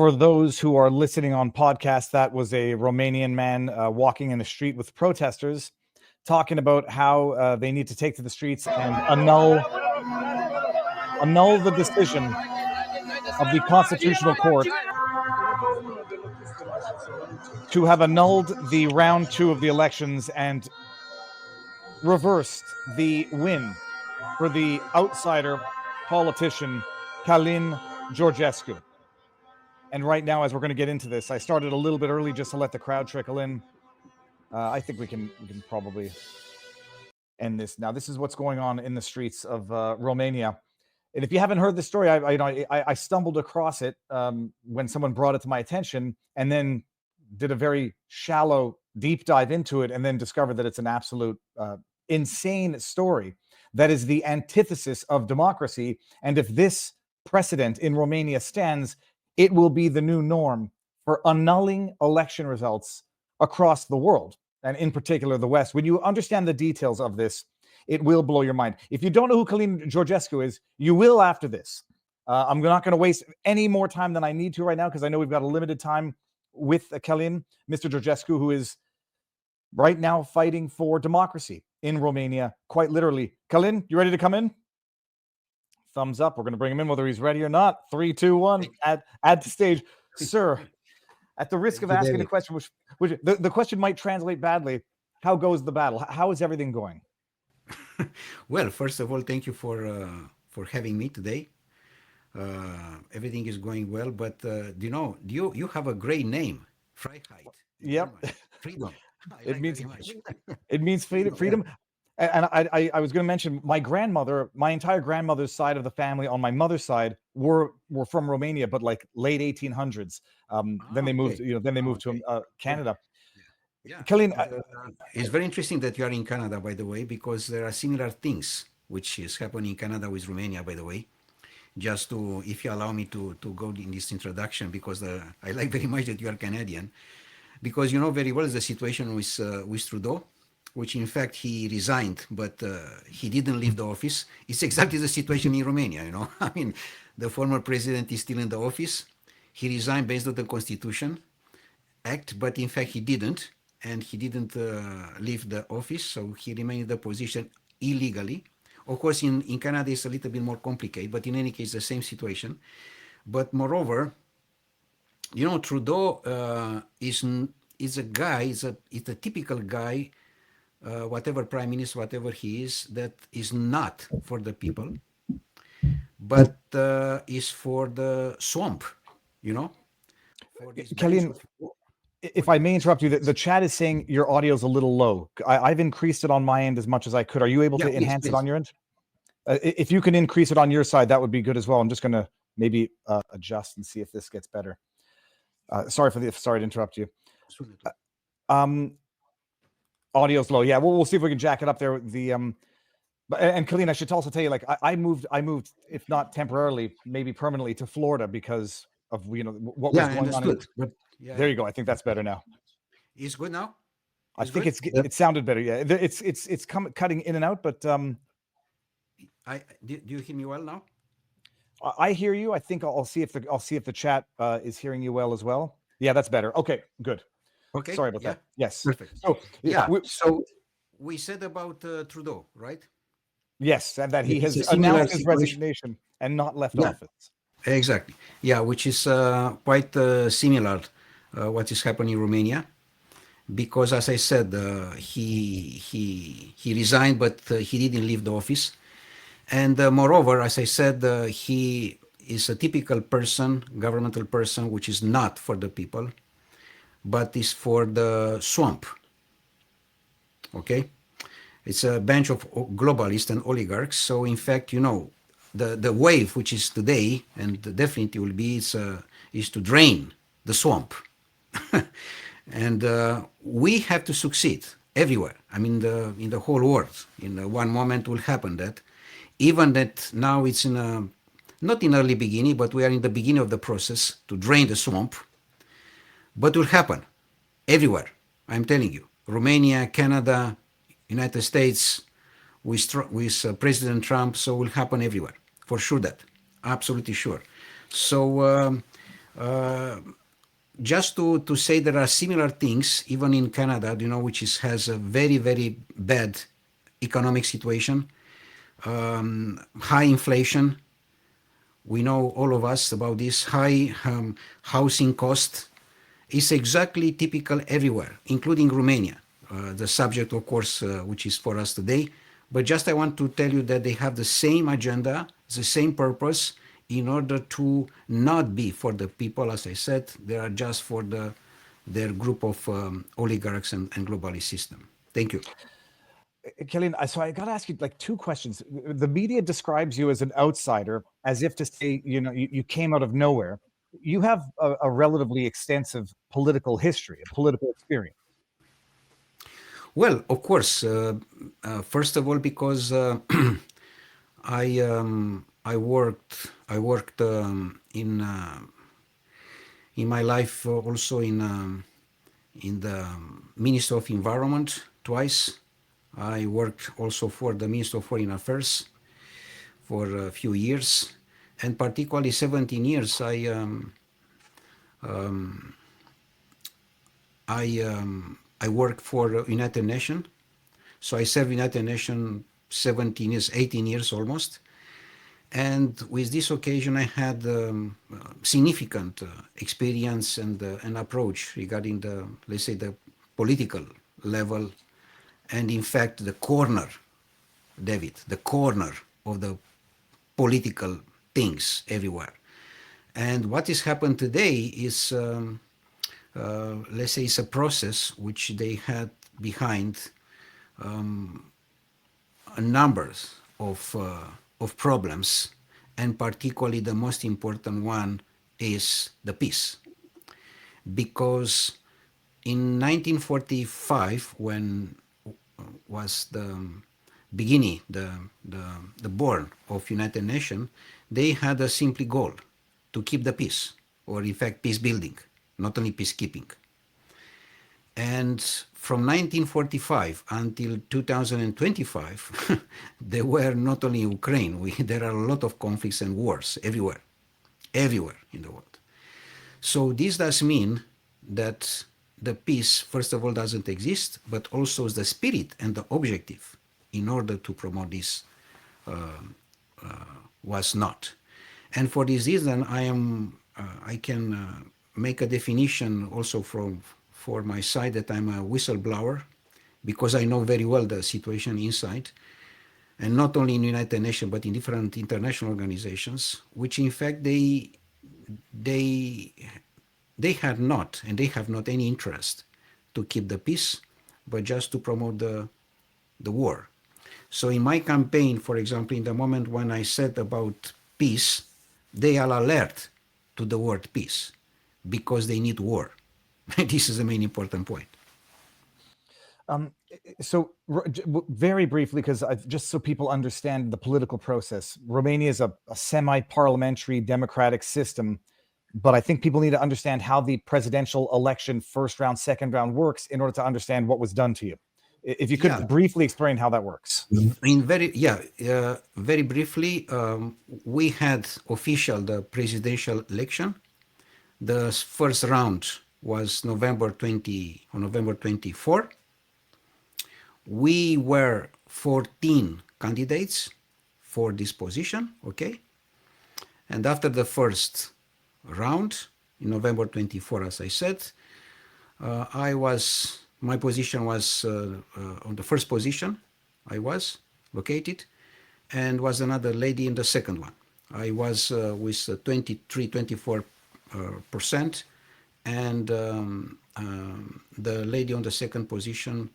For those who are listening on podcast, that was a Romanian man walking in the street with protesters, talking about how they need to take to the streets and annul the decision of the Constitutional Court to have annulled the round 2 of the elections and reversed the win for the outsider politician Calin Georgescu. And right now, as we're going to get into this, I started a little bit early just to let the crowd trickle in. I think we can probably end this now. This is what's going on in the streets of Romania. And if you haven't heard this story, I stumbled across it when someone brought it to my attention, and then did a very shallow deep dive into it, and then discovered that it's an absolute insane story that is the antithesis of democracy. And if this precedent in Romania stands, it will be the new norm for annulling election results across the world, and in particular the West. When you understand the details of this, it will blow your mind. If you don't know who Calin Georgescu is, you will after this. I'm not going to waste any more time than I need to right now, because I know we've got a limited time with Calin, Mr. Georgescu, who is right now fighting for democracy in Romania, quite literally. Calin, you ready to come in? Thumbs up. We're going to bring him in whether he's ready or not. 3, 2, 1. Add to stage. Sir, at the risk of asking a question, which the question might translate badly, how goes the battle? How is everything going? Well, first of all, thank you for having me today. Everything is going well, but do you have a great name, Freiheit. Yep. Freedom. It means freedom. And I was going to mention my grandmother, my entire grandmother's side of the family on my mother's side were from Romania, but like late 1800s. Then they moved, to Canada. Yeah. Calin, it's very interesting that you are in Canada, by the way, because there are similar things which is happening in Canada with Romania, by the way. Just to, if you allow me to go in this introduction, because I like very much that you are Canadian, because you know very well the situation with Trudeau, which in fact he resigned, but he didn't leave the office. It's exactly the situation in Romania, you know. I mean, the former president is still in the office. He resigned based on the Constitution Act, but in fact he didn't, and he didn't leave the office, so he remained in the position illegally. Of course, in Canada it's a little bit more complicated, but in any case, the same situation. But moreover, you know, Trudeau is a guy, is a typical guy, whatever prime minister, whatever he is, that is not for the people, but is for the swamp, you know? Calin, if I may interrupt you, the chat is saying your audio is a little low. I've increased it on my end as much as I could. Are you able to enhance it on your end? If you can increase it on your side, that would be good as well. I'm just going to maybe adjust and see if this gets better. Sorry to interrupt you. Audio's low. Yeah, we'll see if we can jack it up there. And Calin, I should also tell you, like I moved, if not temporarily, maybe permanently to Florida because of what was going on. But there you go. I think that's better now. It's good now. I think it sounded better. Yeah, it's cutting in and out, but do you hear me well now? I hear you. I think I'll see if the chat is hearing you well as well. Yeah, that's better. Okay, good. Okay. Sorry about that. Yes. Perfect. So so we said about Trudeau, right? Yes, and that he has announced his resignation and not left office. Exactly. Yeah, which is quite similar what is happening in Romania, because as I said, he resigned, but he didn't leave the office, and moreover, as I said, he is a typical person, governmental person, which is not for the people, but is for the swamp. Okay, it's a bunch of globalists and oligarchs. So in fact, you know, the wave which is today and definitely will be is to drain the swamp, and we have to succeed everywhere. I mean, in the whole world. In one moment will happen that, even that now it's not in early beginning, but we are in the beginning of the process to drain the swamp. But will happen everywhere. I'm telling you, Romania, Canada, United States, with President Trump, so will happen everywhere for sure. That absolutely sure. So Just to say there are similar things even in Canada, which has a very, very bad economic situation, high inflation. We know all of us about this high housing cost. Is exactly typical everywhere, including Romania, the subject, of course, which is for us today. But just I want to tell you that they have the same agenda, the same purpose, in order to not be for the people, as I said, they are just for their group of oligarchs and globalist system. Thank you. Calin, so I got to ask you like two questions. The media describes you as an outsider, as if to say, you came out of nowhere. You have a relatively extensive political history, a political experience. Well, of course, first of all, because I worked in my life also in the Ministry of Environment twice. I worked also for the Ministry of Foreign Affairs for a few years, and particularly 17 years I worked for United Nations. So I served United Nations 17 years, 18 years almost. And with this occasion, I had significant experience and an approach regarding let's say, the political level, and in fact, the corner, David, the corner of the political things everywhere. And what has happened today is, let's say, it's a process which they had behind a number of problems, and particularly the most important one is the peace. Because in 1945, when was the beginning, the born of United Nations, they had a simple goal to keep the peace, or in fact peace building, not only peacekeeping. And from 1945 until 2025, there were not only Ukraine, there are a lot of conflicts and wars everywhere in the world. So this does mean that the peace, first of all, doesn't exist, but also the spirit and the objective in order to promote this was not. And for this reason, I can make a definition also for my side that I'm a whistleblower, because I know very well the situation inside, and not only in the United Nations, but in different international organizations, which in fact they had not, and they have not any interest to keep the peace, but just to promote the war. So in my campaign, for example, in the moment when I said about peace, they are alert to the word peace, because they need war. This is the main important point. So very briefly, because just so people understand the political process, Romania is a semi-parliamentary democratic system, but I think people need to understand how the presidential election first round, second round works in order to understand what was done to you. If you could briefly explain how that works. Very briefly, we had the presidential election. The first round was November 24. We were 14 candidates for this position, okay? And after the first round, in November 24, as I said, my position was on the first position. I was located, and was another lady in the second one. I was with 24%, and the lady on the second position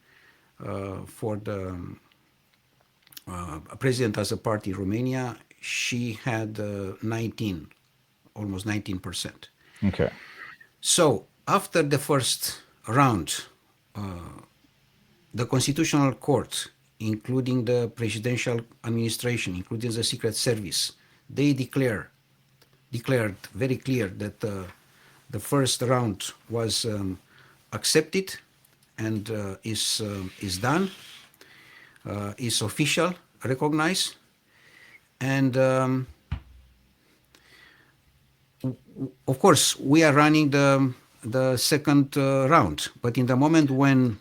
for the president as a party, Romania, she had almost 19%. Okay. So after the first round, the Constitutional Court, including the presidential administration, including the Secret Service, they declared very clear that the first round was accepted and is done, is official, recognized, and of course, we are running the second round, but in the moment when,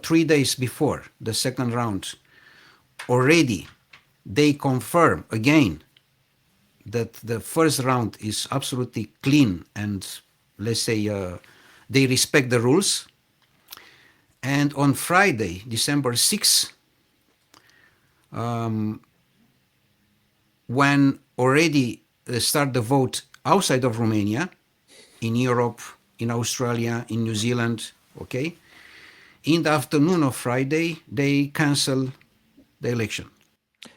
3 days before the second round, already they confirm again that the first round is absolutely clean and, let's say, they respect the rules. And on Friday, December 6th, when already start the vote outside of Romania, in Europe, in Australia, in New Zealand, okay? In the afternoon of Friday, they cancel the election.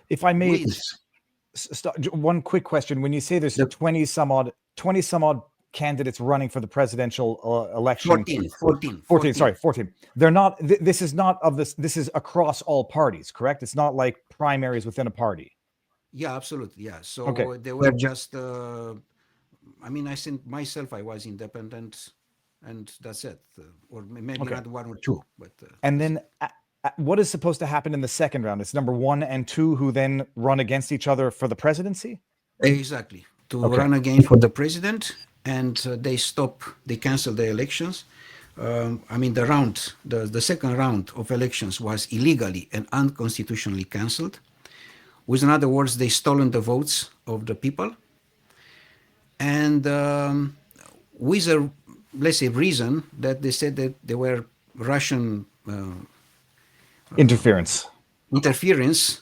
If I may, With one quick question: when you say there's the 20 some odd candidates running for the presidential election, 14, 14. sorry, 14. They're not. This is not of this. This is across all parties, correct? It's not like primaries within a party. Yeah, absolutely. Yeah. Okay. So they were just, I mean, I think myself, I was independent and that's it. Or maybe Okay. not one or two, but And that's then it. what is supposed to happen in the second round? It's number 1 and 2 who then run against each other for the presidency. Exactly. To Okay. run again for the president, and they cancel the elections. I mean, the second round of elections was illegally and unconstitutionally cancelled. With in other words, they stolen the votes of the people, and with a, let's say, reason that they said that they were Russian Interference. interference,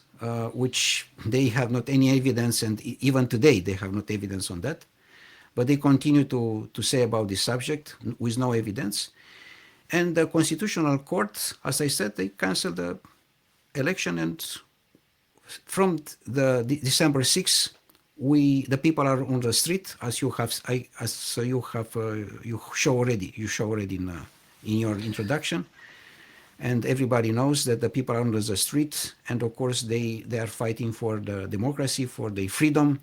which they have not any evidence, and even today they have not evidence on that. But they continue to say about this subject with no evidence. And the Constitutional Court, as I said, they canceled the election, and from the December 6th, the people are on the street, as you have you show already in your introduction, and everybody knows that the people are on the street, and of course they are fighting for the democracy, for the freedom,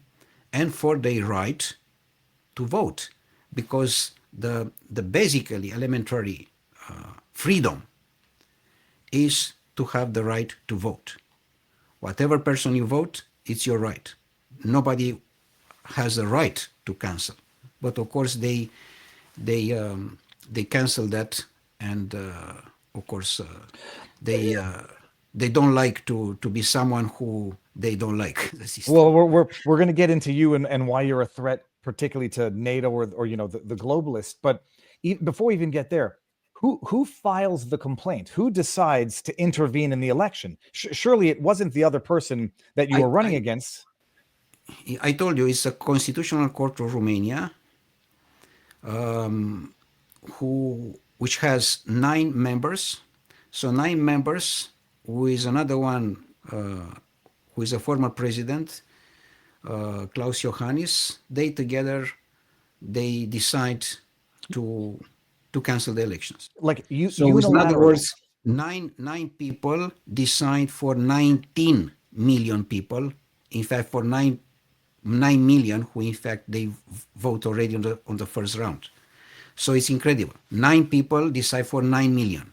and for their right to vote, because the basically elementary freedom is to have the right to vote. Whatever person you vote, it's your right. Nobody has the right to cancel, but of course they cancel that, and of course they don't like to be someone who they don't like the system. Well, we're going to get into you and why you're a threat, particularly to NATO or the globalist. But before we even get there, who files the complaint? Who decides to intervene in the election? Surely it wasn't the other person that you were running against. I told you it's a Constitutional Court of Romania, which has 9 members. So 9 members with another one who is a former president, Klaus Iohannis. They together decide to cancel the elections. Like you, So in other words, nine people decide for 19 million people. In fact, for 9 million who in fact they vote already on the first round. So it's incredible. 9 people decide for 9 million.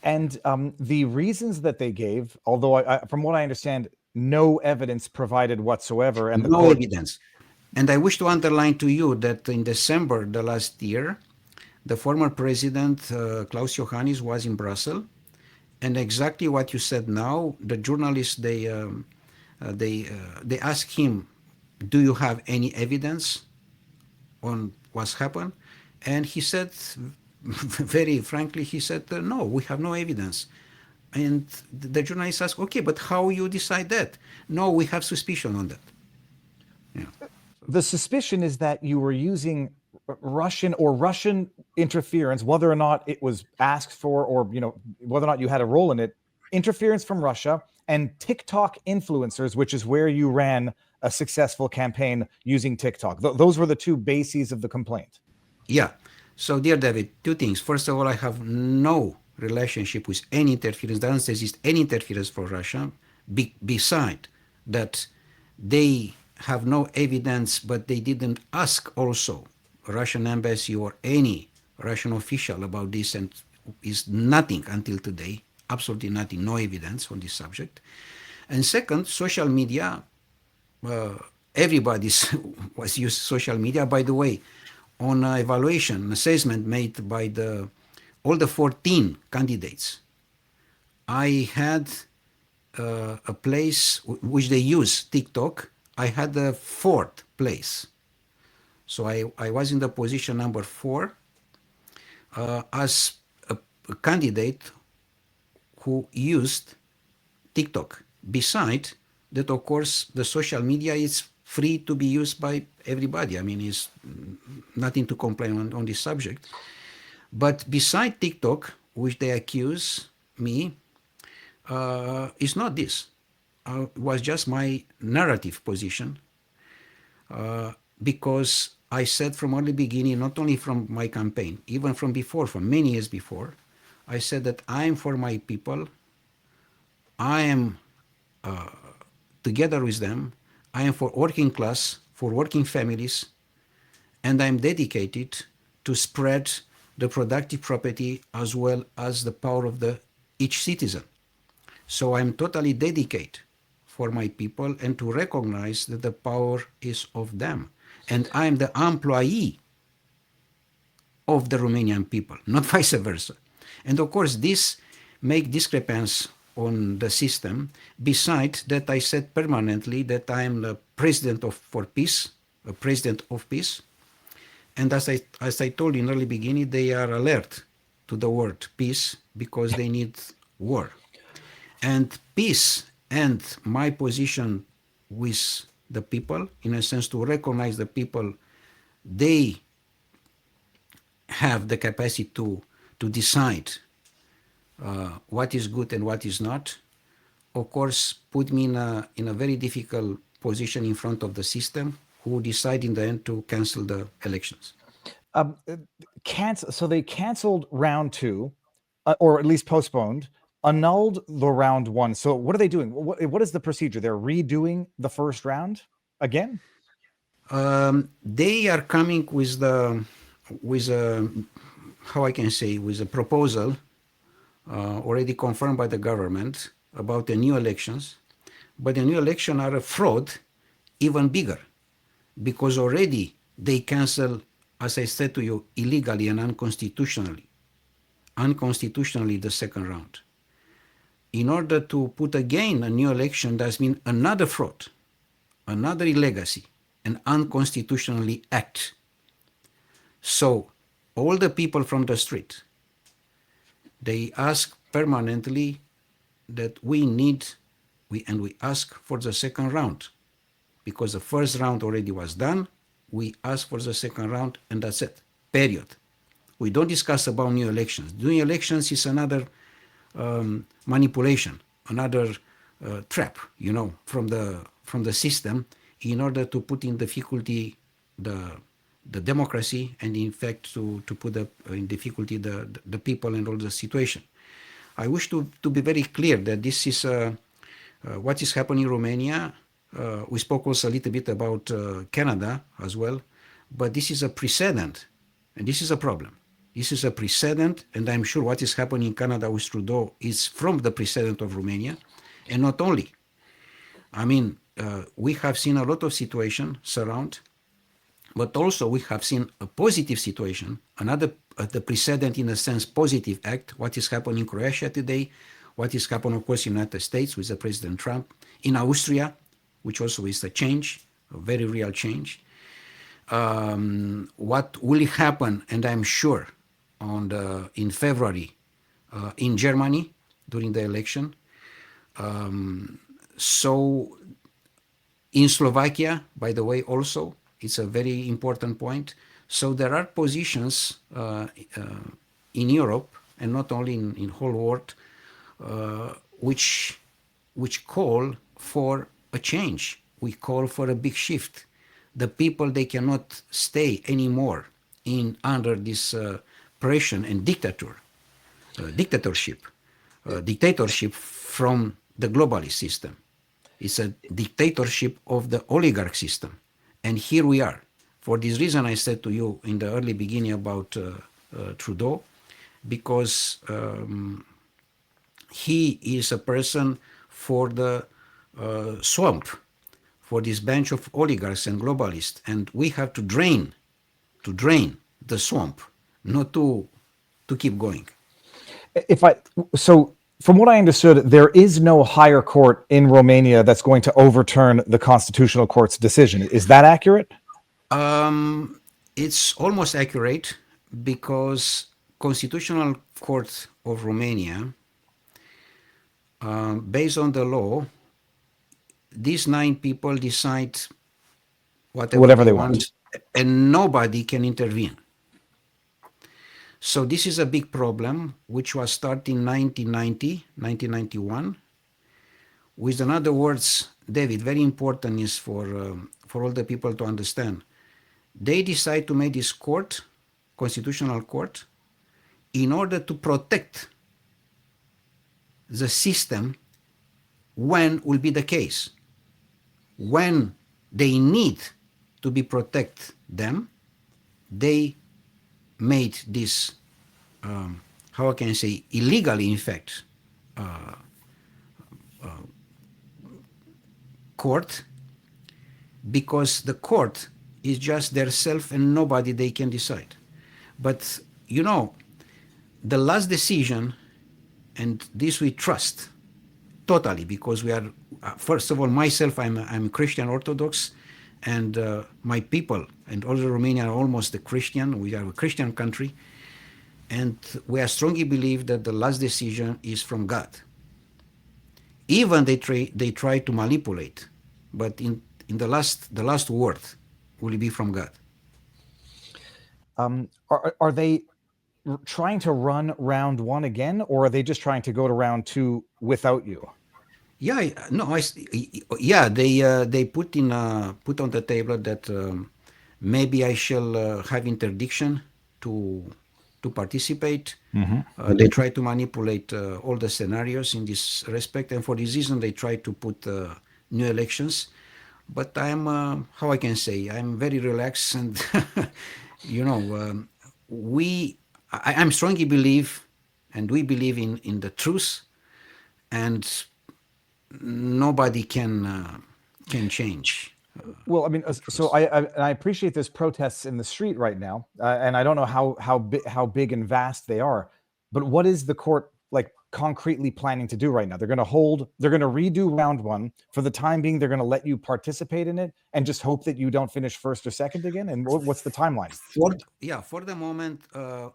And the reasons that they gave, although from what I understand, no evidence provided whatsoever, and no evidence. And I wish to underline to you that in December the last year, the former president Klaus Iohannis was in Brussels, and exactly what you said now, the journalists they asked him, "Do you have any evidence on what's happened?" And he said, very frankly, he said, "No, we have no evidence." And the journalist asked, "Okay, but how you decide that?" "No, we have suspicion on that." Yeah. The suspicion is that you were using Russian interference, whether or not it was asked for, or whether or not you had a role in it, interference from Russia, and TikTok influencers, which is where you ran a successful campaign using TikTok. Those were the 2 bases of the complaint. Yeah. So, dear David, 2 things. First of all, I have no relationship with any interference. There doesn't exist any interference for Russia. Beside that, they have no evidence, but they didn't ask also Russian embassy or any Russian official about this, and is nothing until today, absolutely nothing, no evidence on this subject. And second, social media everybody was used social media. By the way, on evaluation, assessment made by all the 14 candidates, I had a place which they use, TikTok. I had the fourth place. So I was in the position number 4 as a candidate who used TikTok. Beside that, of course, the social media is free to be used by everybody. I mean, it's nothing to complain on this subject. But beside TikTok, which they accuse me, it's not this. It was just my narrative position, because I said from early beginning, not only from my campaign, even from before, from many years before, I said that I am for my people. I am together with them. I am for working class, for working families, and I'm dedicated to spread the productive property as well as the power of each citizen. So I'm totally dedicated for my people and to recognize that the power is of them. And I'm the employee of the Romanian people, not vice versa. And of course, this make discrepancy on the system. Besides that, I said permanently that I am the president for peace, a president of peace. And as I told in early beginning, they are alert to the word peace because they need war. And peace and my position with the people, in a sense to recognize the people, they have the capacity to decide what is good and what is not, of course, put me in a very difficult position in front of the system, who decide in the end to cancel the elections. So they canceled round 2, or at least postponed, annulled the round 1. So what are they doing? What is the procedure? They're redoing the first round again? They are coming with how I can say, with a proposal already confirmed by the government about the new elections. But the new elections are a fraud even bigger, because already they cancel, as I said to you, illegally and unconstitutionally the second round. In order to put again a new election, that's mean another fraud, another illegacy, an unconstitutionally act. So all the people from the street, they ask permanently that we ask for the second round, because the first round already was done. We ask for the second round, and that's it, period. We don't discuss about new elections. New elections is another manipulation, another trap, from the system, in order to put in difficulty the democracy, and in fact to put in difficulty the people and all the situation. I wish to be very clear that this is what is happening in Romania. We spoke also a little bit about Canada as well, but this is a precedent, and this is a problem. This is a precedent, and I'm sure what is happening in Canada with Trudeau is from the precedent of Romania, and not only. I mean, we have seen a lot of situations surround, but also we have seen a positive situation, another the precedent in a sense positive act, what is happening in Croatia today, what is happening, of course, in the United States with the President Trump, in Austria, which also is a change, a very real change. What will happen, and I'm sure, in February in Germany during the election. So in Slovakia, by the way, also, it's a very important point. So there are positions in Europe, and not only in whole world, which call for a change. We call for a big shift. The people, they cannot stay anymore under this pressure and dictatorship from the globalist system. It's a dictatorship of the oligarch system. And here we are. For this reason, I said to you in the early beginning about Trudeau, because he is a person for the swamp, for this bunch of oligarchs and globalists, and we have to drain the swamp, not to keep going. If I so from what I understood, there is no higher court in Romania that's going to overturn the Constitutional Court's decision. Is that accurate? It's almost accurate because Constitutional Court of Romania, based on the law, these 9 people decide whatever Whatever they they want, want. and nobody can intervene. So this is a big problem, which was started in 1990, 1991. With another words, David, very important is for all the people to understand. They decide to make this court, constitutional court, in order to protect the system when will be the case. When they need to be protect them, they made this, how can I say, illegally, in fact, court, because the court is just their self and nobody they can decide. But you know, the last decision, and this we trust totally, because we are, first of all, myself, I'm Christian Orthodox, and my people and all the Romania are almost a Christian. We are a Christian country, and we are strongly believe that the last decision is from God. Even they try to manipulate, but in the last word will be from God. Are they trying to run round 1 again, or are they just trying to go to round 2 without you? Yeah, no, yeah, they put on the table that maybe I shall have interdiction to participate. They try to manipulate all the scenarios in this respect, and for this reason they try to put new elections. But I'm, how I can say, I'm very relaxed, and you know, I'm strongly believe, and we believe in the truth, and nobody can change. Well, I mean, so I appreciate there's protests in the street right now, and I don't know how big and vast they are, but what is the court like concretely planning to do right now? They're going to redo round 1 for the time being. They're going to let you participate in it and just hope that you don't finish first or second again. And what's the timeline? For the moment,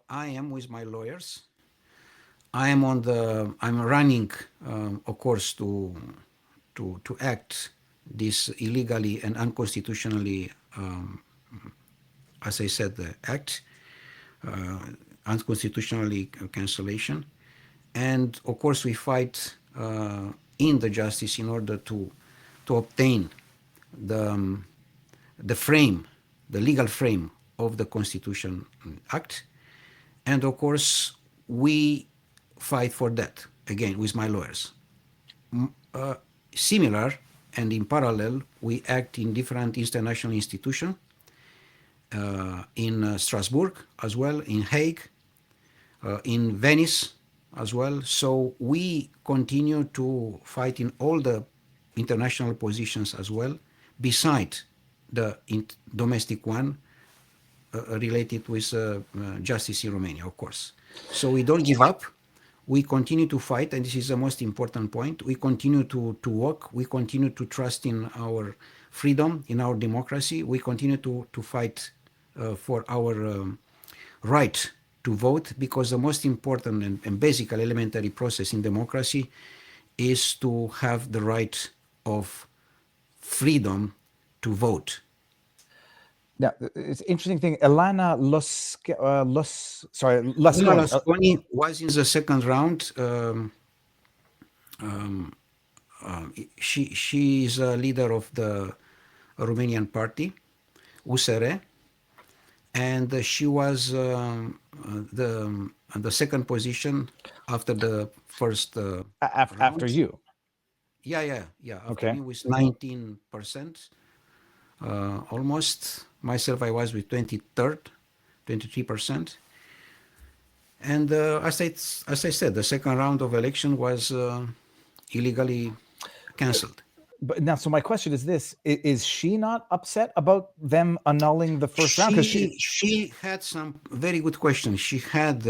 I am with my lawyers. I'm running, of course, to act this illegally and unconstitutionally, as I said, the act, unconstitutionally cancellation, and of course we fight in the justice in order to obtain the frame, the legal frame of the Constitution Act, and of course we fight for that again with my lawyers. Similar and in parallel, we act in different international institutions, in Strasbourg as well, in Hague, in Venice as well. So we continue to fight in all the international positions as well, beside the domestic one related with justice in Romania, of course. So we don't give up. We continue to fight, and this is the most important point. We continue to work. We continue to trust in our freedom, in our democracy. We continue to fight for our right to vote, because the most important and basic elementary process in democracy is to have the right of freedom to vote. Now, it's an interesting thing. Ilana Lusconi was in the second round. She is a leader of the Romanian party, USR, and she was the second position after the first after you. Yeah. After Okay. me with 19%, almost. Myself, I was with 23%. And as I said, the second round of election was illegally cancelled. But now, so my question is this: is she not upset about them annulling the first round? Because She had some very good questions. She had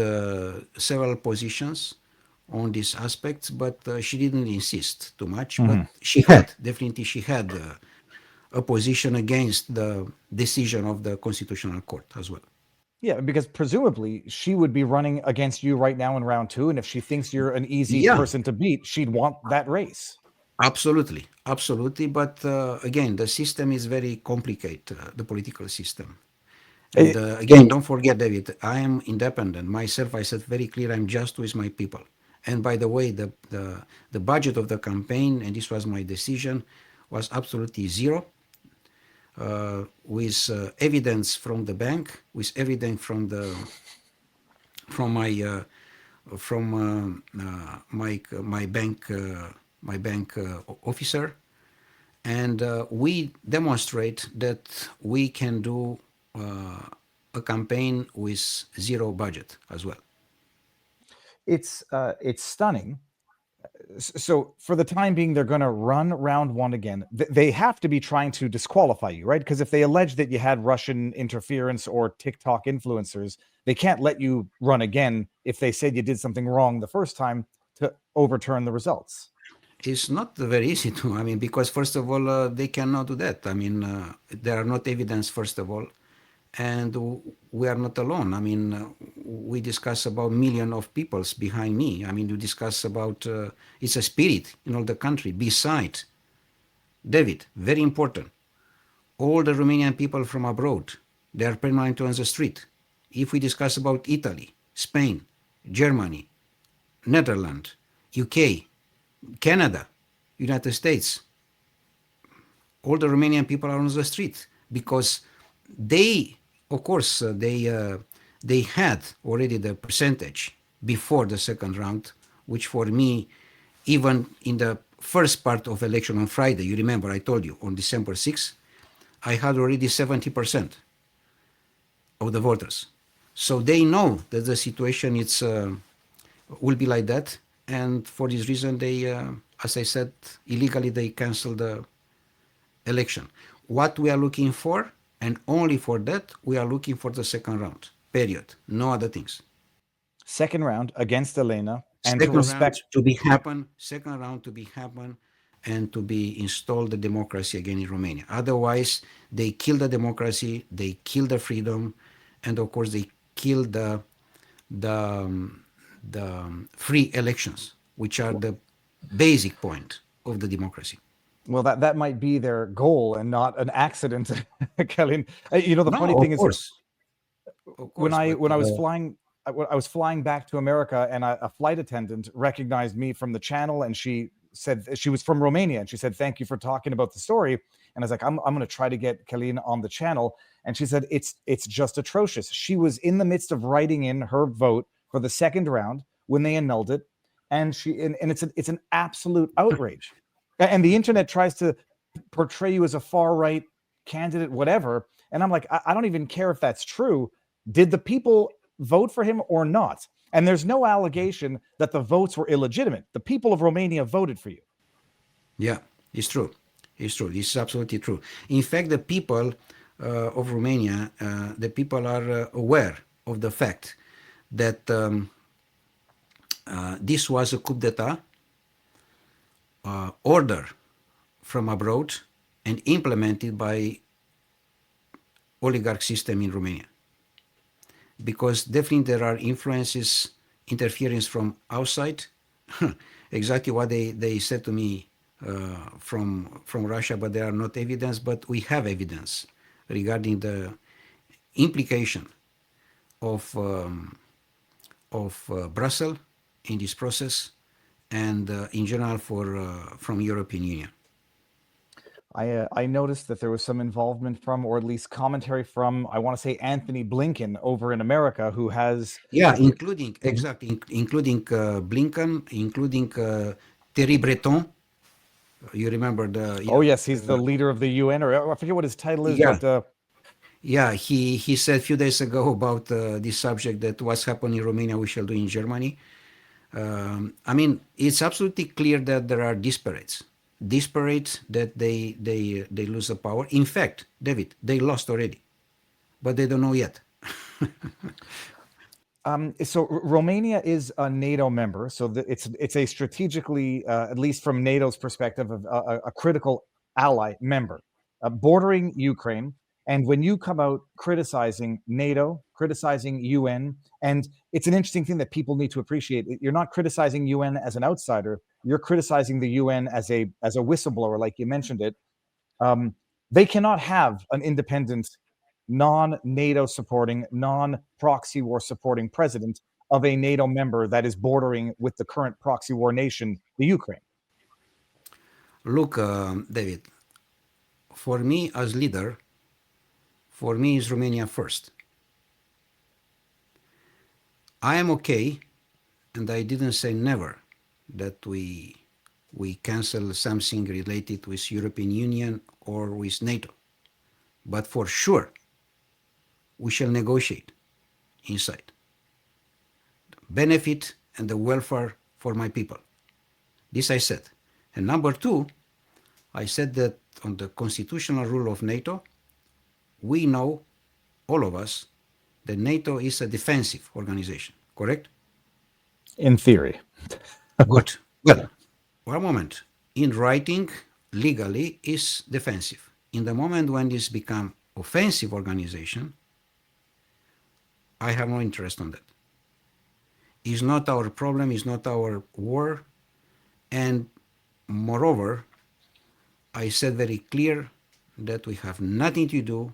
several positions on these aspects, but she didn't insist too much. But she had a position against the decision of the Constitutional Court as well. yeah, because presumably she would be running against you right now in round two, and if she thinks you're an easy Yeah, person to beat, she'd want that race. absolutely, absolutely. But again, the system is very complicated, the political system. And again, don't forget, David, I am independent. Myself, I said very clear, I'm just with my people. And by the way, the budget of the campaign, and this was my decision, was absolutely zero, with evidence from the bank, with evidence from my bank officer, and we demonstrate that we can do a campaign with zero budget as well. It's stunning. So for the time being, they're going to run round one again. They have to be trying to disqualify you, right? Because if they allege that you had Russian interference or TikTok influencers, they can't let you run again if they said you did something wrong the first time to overturn the results. It's not very easy to, I mean, because first of all, they cannot do that. I mean, there are not evidence, first of all, and we are not alone. I mean, we discuss about million of peoples behind me. I mean, you discuss about, it's a spirit in all the country. Besides, David, very important, all the Romanian people from abroad, they are permanently on the street. If we discuss about Italy, Spain, Germany, Netherlands, UK, Canada, United States, all the Romanian people are on the street because they, of course, they had already the percentage before the second round, which for me, even in the first part of election on Friday, you remember I told you on December 6th, I had already 70% of the voters. So they know that the situation will be like that. And for this reason, they, as I said, illegally, they canceled the election. What we are looking for, and only for that, we are looking for the second round, period. No other things. Second round against Elena, and to Second round respect. to be happen, second round to be happen, and to be installed the democracy again in Romania. Otherwise, they kill the democracy, they kill the freedom, and of course, they kill the free elections, which are the basic point of the democracy. Well, that might be their goal and not an accident, Calin. You know, the No, funny thing of is, course, when I but was flying, I was flying back to America, and a flight attendant recognized me from the channel, and she said she was from Romania, and she said, "Thank you for talking about the story." And I was like, "I'm going to try to get Calin on the channel." And she said, "It's just atrocious." She was in the midst of writing in her vote for the second round when they annulled it, and it's an absolute outrage. And the internet tries to portray you as a far right candidate, whatever. And I'm like, I don't even care if that's true. Did the people vote for him or not? And there's no allegation that the votes were illegitimate. The people of Romania voted for you. yeah, it's true. It's true. This is absolutely true. In fact, the people of Romania, the people are aware of the fact that this was a coup d'etat order from abroad and implemented by oligarch system in Romania. Because definitely there are influences, interference from outside, exactly what they said to me from Russia, but there are not evidence, but we have evidence regarding the implication of Brussels in this process and in general from European Union. I noticed that there was some involvement from, or at least commentary from, I want to say Anthony Blinken over in America, who has including Blinken, including Thierry Breton. You remember the? Oh yes, he's the leader of the UN, or I forget what his title is, Yeah. but Yeah, he said a few days ago about this subject that what's happening in Romania we shall do in Germany. I mean, it's absolutely clear that there are disparities desperate that they lose the power. In fact, David, they lost already, but they don't know yet. So Romania is a NATO member, so it's a strategically, at least from NATO's perspective, of a critical ally member, bordering Ukraine. And when you come out criticizing NATO, criticizing UN, and it's an interesting thing that people need to appreciate. You're not criticizing UN as an outsider. You're criticizing the UN as a whistleblower, like you mentioned it. Um, they cannot have an independent, non-NATO supporting, non-proxy war supporting president of a NATO member that is bordering with the current proxy war nation, the Ukraine. Look, David, for me as leader, for me is Romania first. I am okay, and I didn't say never that we cancel something related with European Union or with NATO. But for sure, we shall negotiate inside. Benefit and the welfare for my people. This I said. And number two, I said that on the constitutional rule of NATO, we know, all of us, that NATO is a defensive organization, correct? In theory. Good. Well, one moment. In writing, legally is defensive. In the moment when this become offensive organization, I have no interest on that. It's not our problem, it's not our war. And moreover, I said very clear that we have nothing to do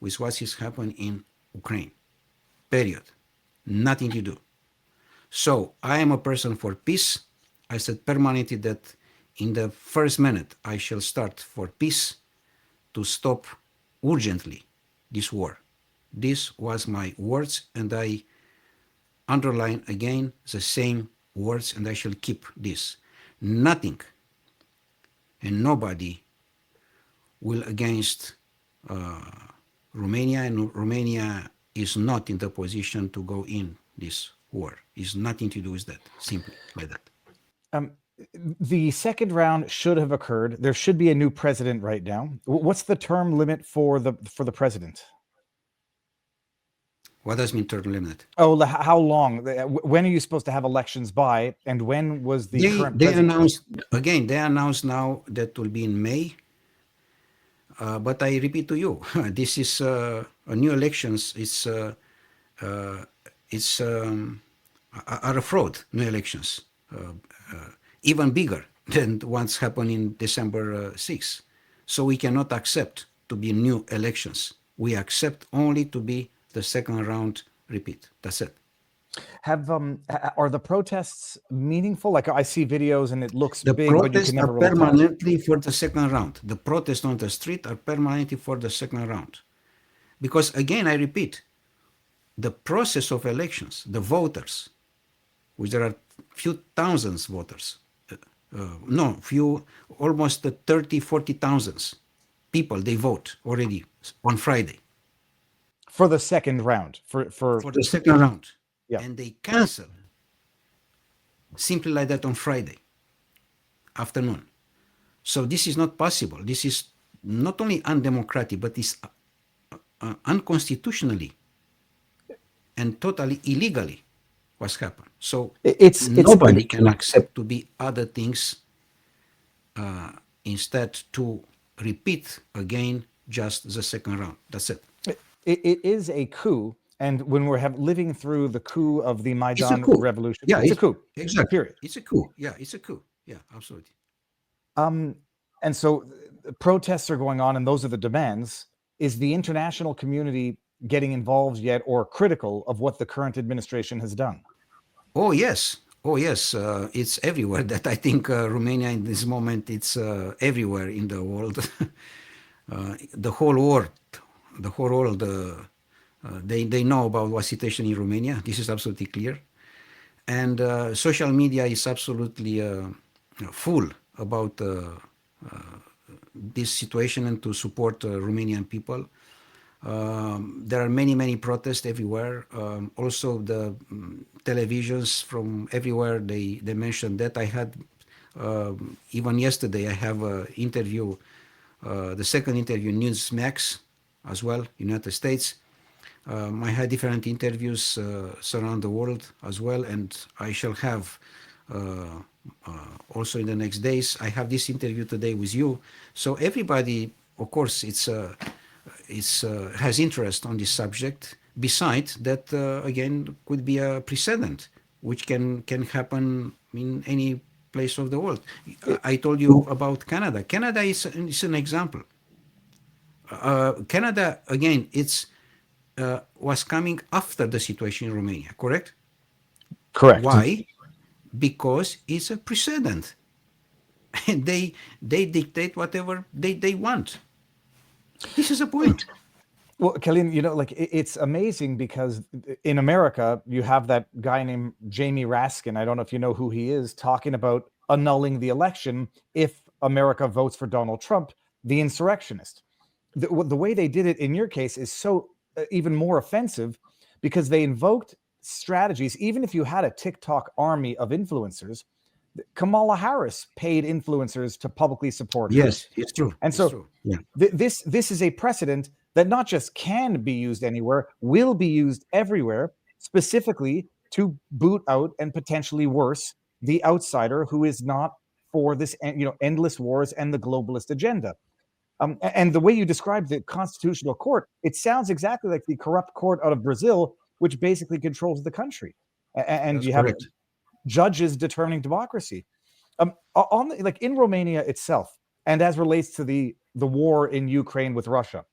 with what is happening in Ukraine. Period. Nothing to do. So I am a person for peace. I said permanently that in the first minute I shall start for peace to stop urgently this war. This was my words, and I underline again the same words, and I shall keep this. Nothing and nobody will against Romania, and Romania is not in the position to go in this war. It's nothing to do with that, simply like that. The second round should have occurred. There should be a new president right now. What's the term limit for the president? What does mean term limit? Oh, how long? When are you supposed to have elections by? And when was the current president? They announced now that will be in May. But I repeat to you, this is a new elections. Are a fraud. New elections, even bigger than what's happened in December 6th. So we cannot accept to be new elections. We accept only to be the second round repeat. That's it. Are the protests meaningful? Like I see videos and it looks the big, but you protests can never are really tell. permanently for the second round. The protests on the street are permanently for the second round. Because again, I repeat, the process of elections, the voters, which there are few thousands voters, almost 30, 40,000 people, they vote already on Friday. For the second round. For the second round. Yeah. And they cancel simply like that on Friday afternoon. So this is not possible. This is not only undemocratic, but it's unconstitutionally and totally illegally what's happened. So nobody can accept to be other things instead to repeat again just the second round. That's it. It is a coup. And when we're living through the coup of the Maidan revolution, yeah, it's a coup. Exactly. Period. It's a coup. Yeah, it's a coup. Yeah, absolutely. And so protests are going on, and those are the demands. Is the international community getting involved yet, or critical of what the current administration has done? Oh yes. It's everywhere. That I think Romania in this moment, it's everywhere in the world. The whole world. They know about what situation in Romania. This is absolutely clear. And social media is absolutely full about this situation and to support Romanian people. There are many protests everywhere. Also the televisions from everywhere, they mentioned that. Even yesterday, I have an interview, the second interview, Newsmax, as well, United States. I had different interviews around the world as well, and I shall have also in the next days. I have this interview today with you. So everybody, of course, it's has interest on this subject. Besides that, again, could be a precedent which can happen in any place of the world. I told you about Canada. Canada is an example. Canada, again, it's was coming after the situation in Romania, correct? Correct. Why? Because it's a precedent. And they dictate whatever they want. This is a point. Well, Calin, like it's amazing because in America, you have that guy named Jamie Raskin. I don't know if you know who he is, talking about annulling the election if America votes for Donald Trump, the insurrectionist. The way they did it in your case is so even more offensive because they invoked strategies. Even if you had a TikTok army of influencers, Kamala Harris paid influencers to publicly support her. Yes, it's true. And It's so true. Yeah. this is a precedent that not just can be used anywhere, will be used everywhere, specifically to boot out and potentially worse the outsider who is not for this endless wars and the globalist agenda. And the way you described the constitutional court, it sounds exactly like the corrupt court out of Brazil, which basically controls the country. And That's you have correct. judges determining democracy. Like in Romania itself, and as relates to the war in Ukraine with Russia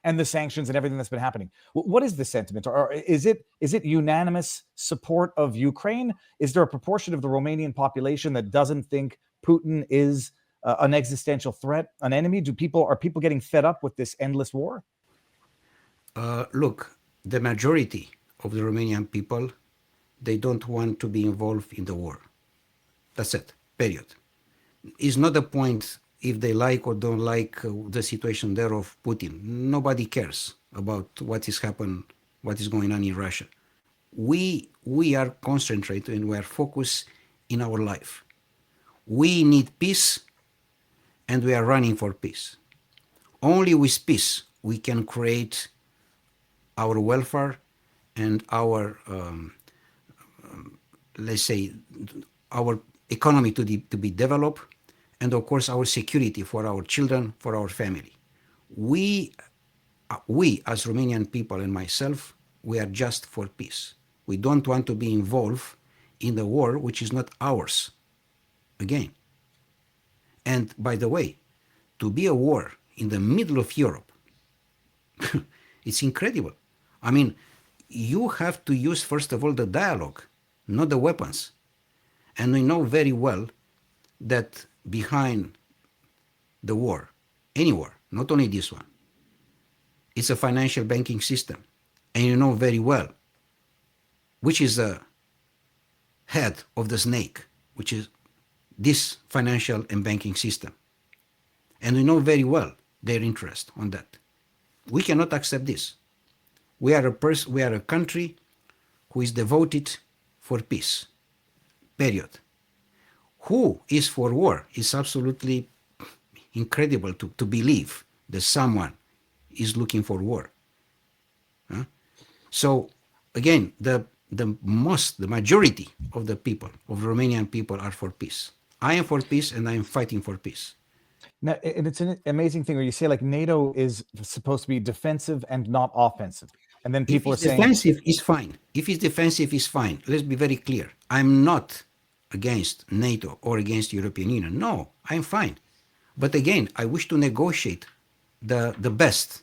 and the sanctions and everything that's been happening, what is the sentiment? Or is it unanimous support of Ukraine? Is there a proportion of the Romanian population that doesn't think Putin is an existential threat, an enemy? Are people getting fed up with this endless war? Look, the majority of the Romanian people, they don't want to be involved in the war. That's it. Period. It's not a point if they like or don't like the situation there of Putin. Nobody cares about what is going on in Russia. We are concentrated and we are focused in our life. We need peace, and we are running for peace. Only with peace we can create our welfare and our, let's say, our economy to be developed, and of course our security for our children, for our family. We as Romanian people and myself, we are just for peace. We don't want to be involved in the war which is not ours again. And by the way, to be a war in the middle of Europe, it's incredible. I mean, you have to use, first of all, the dialogue, not the weapons. And we know very well that behind the war, any war, not only this one, it's a financial banking system. And you know very well which is the head of the snake, which is this financial and banking system. And we know very well their interest on that. We cannot accept this. We are a country who is devoted for peace. Period. Who is for war is absolutely incredible to believe that someone is looking for war. Huh? So again, the majority of the people, of Romanian people, are for peace. I am for peace, and I am fighting for peace. Now, and it's an amazing thing where you say like NATO is supposed to be defensive and not offensive, and then If people are it's saying defensive, it's fine. If it's defensive, it's fine. Let's be very clear. I'm not against NATO or against the European Union. No, I'm fine. But again, I wish to negotiate the best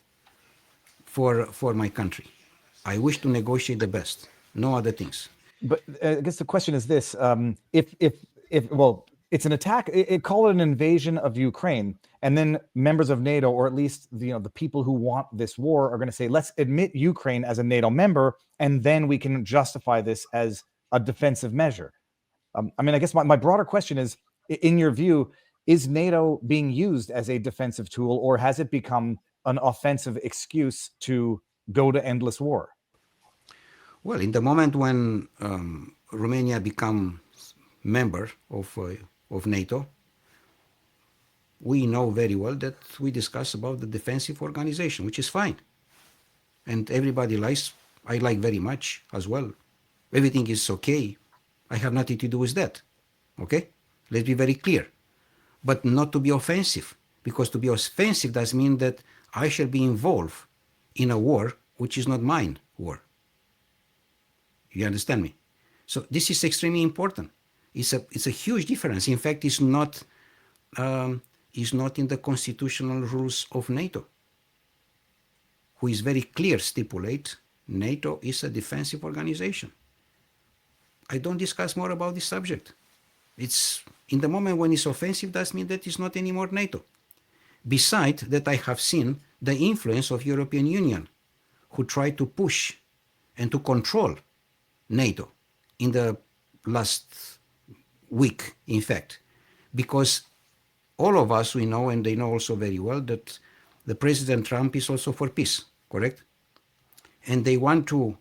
for my country. I wish to negotiate the best. No other things. But I guess the question is this: if well, it's an attack. Call it an invasion of Ukraine, and then members of NATO, or at least the people who want this war, are going to say, "Let's admit Ukraine as a NATO member, and then we can justify this as a defensive measure." I mean, I guess my broader question is: in your view, is NATO being used as a defensive tool, or has it become an offensive excuse to go to endless war? Well, in the moment when Romania becomes member of of NATO, we know very well that we discuss about the defensive organization, which is fine. And everybody likes, I like very much as well. Everything is okay. I have nothing to do with that. Okay? Let's be very clear. But not to be offensive, because to be offensive does mean that I shall be involved in a war which is not mine war. You understand me? So this is extremely important. It's a huge difference. In fact, it's not in the constitutional rules of NATO, who is very clear stipulate NATO is a defensive organization. I don't discuss more about this subject. It's in the moment when it's offensive, that means that it's not anymore NATO. Besides that, I have seen the influence of European Union, who try to push and to control NATO in the last week, in fact, because all of us, we know, and they know also very well, that the President Trump is also for peace, correct? And they want to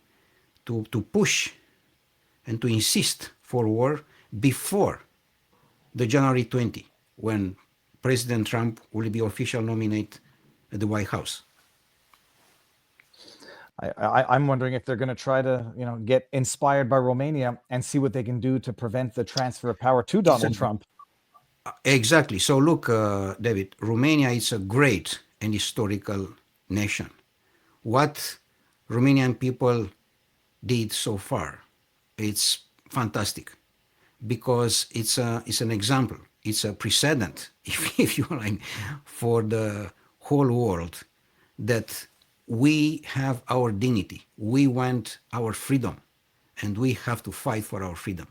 push and to insist for war before the January 20, when President Trump will be officially nominated at the White House. I'm wondering if they're going to try to, get inspired by Romania and see what they can do to prevent the transfer of power to Donald Trump. Exactly. So look, David, Romania is a great and historical nation. What Romanian people did so far, it's fantastic, because it's an example, it's a precedent, if you like, for the whole world, that we have our dignity, we want our freedom, and we have to fight for our freedom.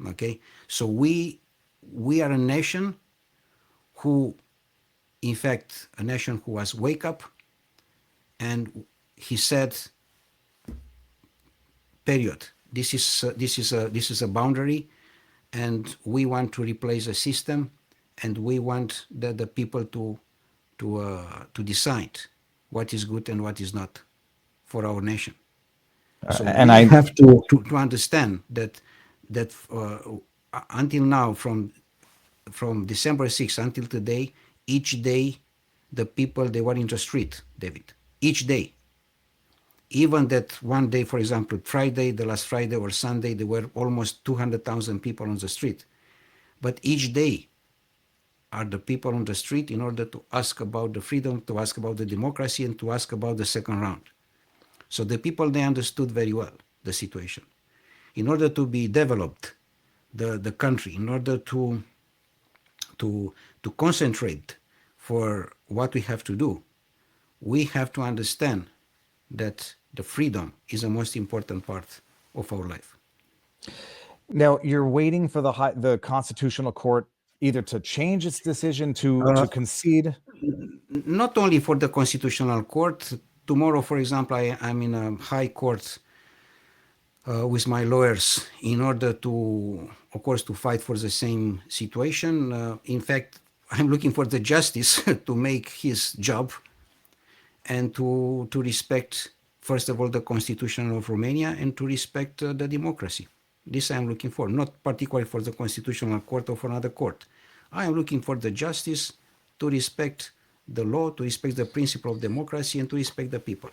Okay, so we are a nation who, in fact, a nation who has wake up, and he said, period. This is a boundary, and we want to replace a system, and we want the people to decide what is good and what is not for our nation. So and I have to understand that until now, from December 6th until today, each day the people, they were in the street, David. Each day. Even that one day, for example, Friday, the last Friday or Sunday, there were almost 200,000 people on the street. But each day are the people on the street in order to ask about the freedom, to ask about the democracy, and to ask about the second round. So the people, they understood very well the situation. In order to be developed, the country, in order to concentrate for what we have to do, we have to understand that the freedom is the most important part of our life. Now, you're waiting for the Constitutional Court either to change its decision to concede? Not only for the Constitutional Court. Tomorrow, for example, I'm in a high court with my lawyers in order to, of course, to fight for the same situation. In fact, I'm looking for the justice to make his job and to respect, first of all, the Constitution of Romania, and to respect the democracy. This I'm looking for, not particularly for the Constitutional Court or for another court. I am looking for the justice to respect the law, to respect the principle of democracy, and to respect the people.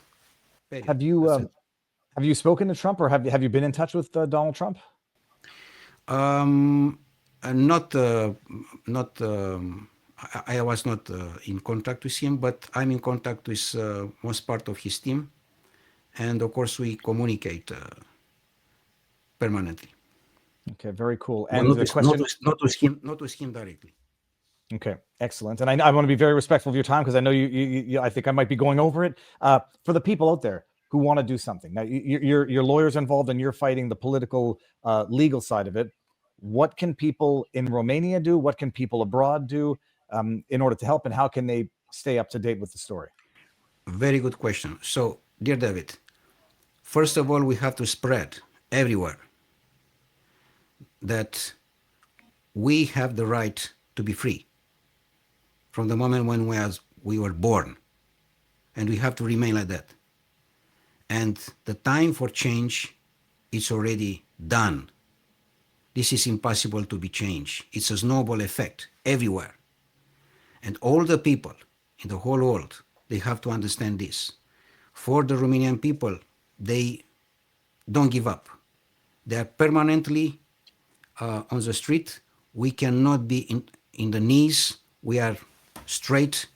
Period. Have you spoken to Trump, or have you been in touch with Donald Trump? I was not in contact with him, but I'm in contact with most part of his team, and of course we communicate permanently. Okay, very cool. And well, not with him directly. Okay, excellent. And I want to be very respectful of your time, because I know you I think I might be going over it. For the people out there who want to do something, now your lawyer's involved and you're fighting the political, legal side of it. What can people in Romania do? What can people abroad do in order to help, and how can they stay up to date with the story? Very good question. So, dear David, first of all, we have to spread everywhere that we have the right to be free from the moment when we were born, and we have to remain like that. And the time for change is already done. This is impossible to be changed. It's a snowball effect everywhere. And all the people in the whole world, they have to understand this. For the Romanian people, they don't give up. They are permanently on the street. We cannot be in the knees. We are straight,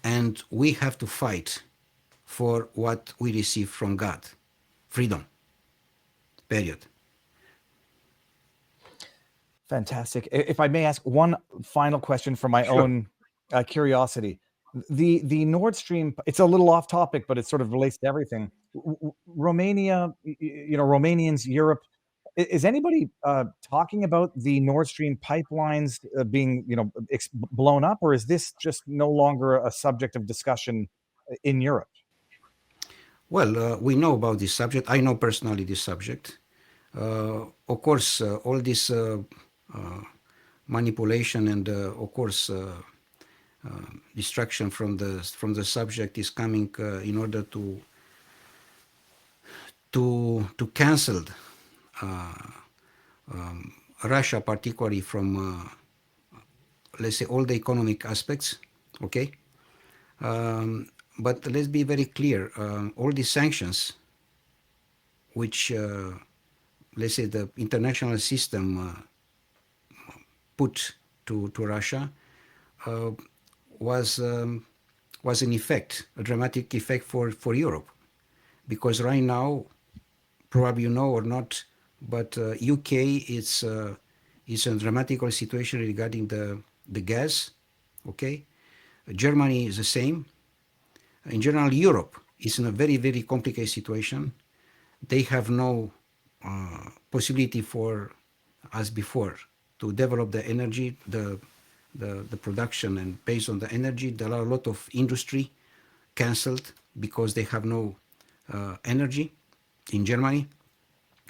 and we have to fight for what we receive from God. Freedom. Period. Fantastic. If I may ask one final question for my own curiosity. The Nord Stream, it's a little off topic, but it sort of relates to everything. Romania, Romanians, Europe, is anybody talking about the Nord Stream pipelines being, blown up, or is this just no longer a subject of discussion in Europe? Well, we know about this subject. I know personally this subject. Of course, all this manipulation and, of course, distraction from the subject is coming in order to cancel Russia, particularly from let's say all the economic aspects. Okay, but let's be very clear. All these sanctions, which let's say the international system put to Russia, was an effect, a dramatic effect for Europe, because right now, probably you know or not, but UK is a dramatical situation regarding the gas. Okay, Germany is the same. In general, Europe is in a very, very complicated situation. They have no possibility for, as before, to develop the energy, the production, and based on the energy, there are a lot of industry cancelled because they have no energy in Germany.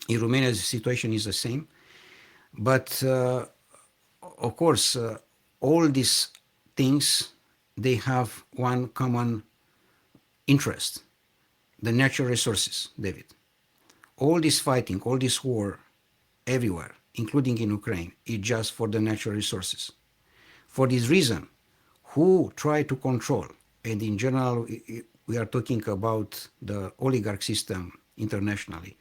In Romania, the situation is the same. But of course, all these things, they have one common interest: the natural resources, David. All this fighting, all this war everywhere, including in Ukraine, is just for the natural resources. For this reason, who try to control, and in general, we are talking about the oligarch system internationally,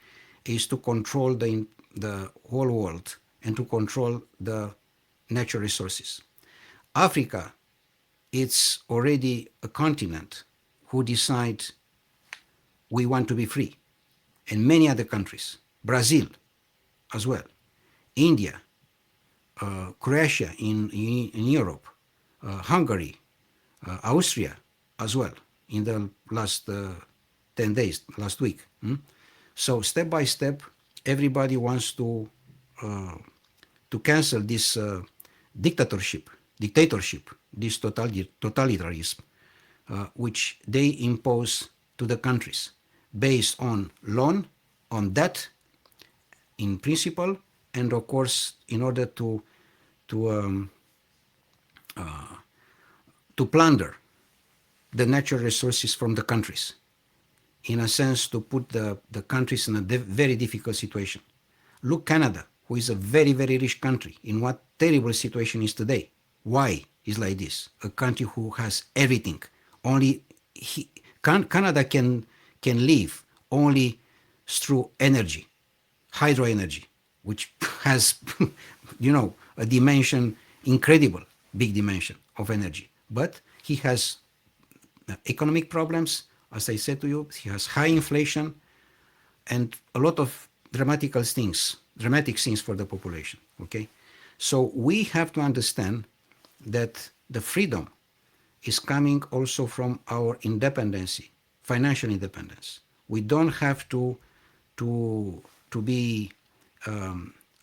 is to control the whole world and to control the natural resources. Africa, it's already a continent who decide we want to be free. And many other countries, Brazil as well, India, Croatia in Europe, Hungary, Austria as well in the last 10 days, last week. So step by step, everybody wants to cancel this dictatorship, this totalitarianism, which they impose to the countries based on loan, on debt, in principle, and of course, in order to plunder the natural resources from the countries, in a sense, to put the countries in a very difficult situation. Look, Canada, who is a very, very rich country, in what terrible situation is today. Why is like this? A country who has everything. Only Canada can live only through energy, hydro energy, which has, a dimension, incredible big dimension of energy. But he has economic problems, as I said to you. He has high inflation and a lot of dramatic things for the population. Okay, so we have to understand that the freedom is coming also from our independence, financial independence. We don't have to be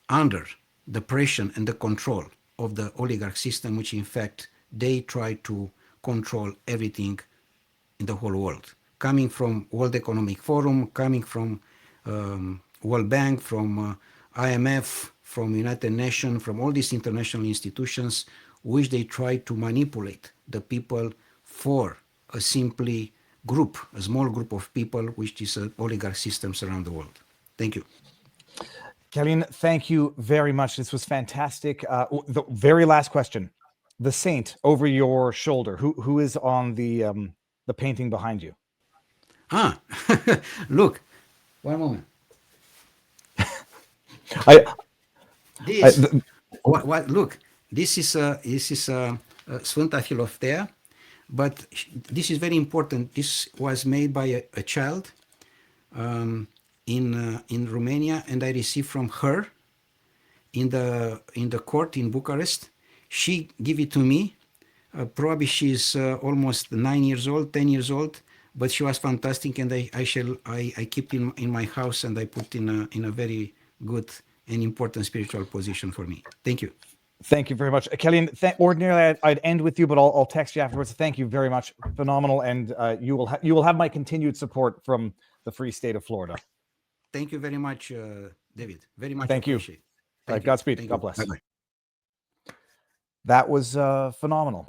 under the pressure and the control of the oligarch system, which in fact they try to control everything in the whole world. Coming from World Economic Forum, coming from World Bank, from IMF, from United Nations, from all these international institutions, which they try to manipulate the people for a simply group, a small group of people, which is oligarch systems around the world. Thank you. Calin, thank you very much. This was fantastic. The very last question: the saint over your shoulder. Who is on the painting behind you? Ah, look, one moment. I This, th- what? Look, this is Sfânta Filoftea, but this is very important. This was made by a child in Romania, and I received from her in the court in Bucharest. She gave it to me. Probably she's almost 9 years old, 10 years old, but she was fantastic, and I keep in my house, and I put in a very good and important spiritual position for me. Thank you. Thank you very much, Calin. Ordinarily, I'd end with you, but I'll text you afterwards. Thank you very much, phenomenal, and you will have my continued support from the Free State of Florida. Thank you very much, David. Very much Thank you. appreciate. Thank you. Godspeed. Thank God you. bless. Bye-bye. That was phenomenal.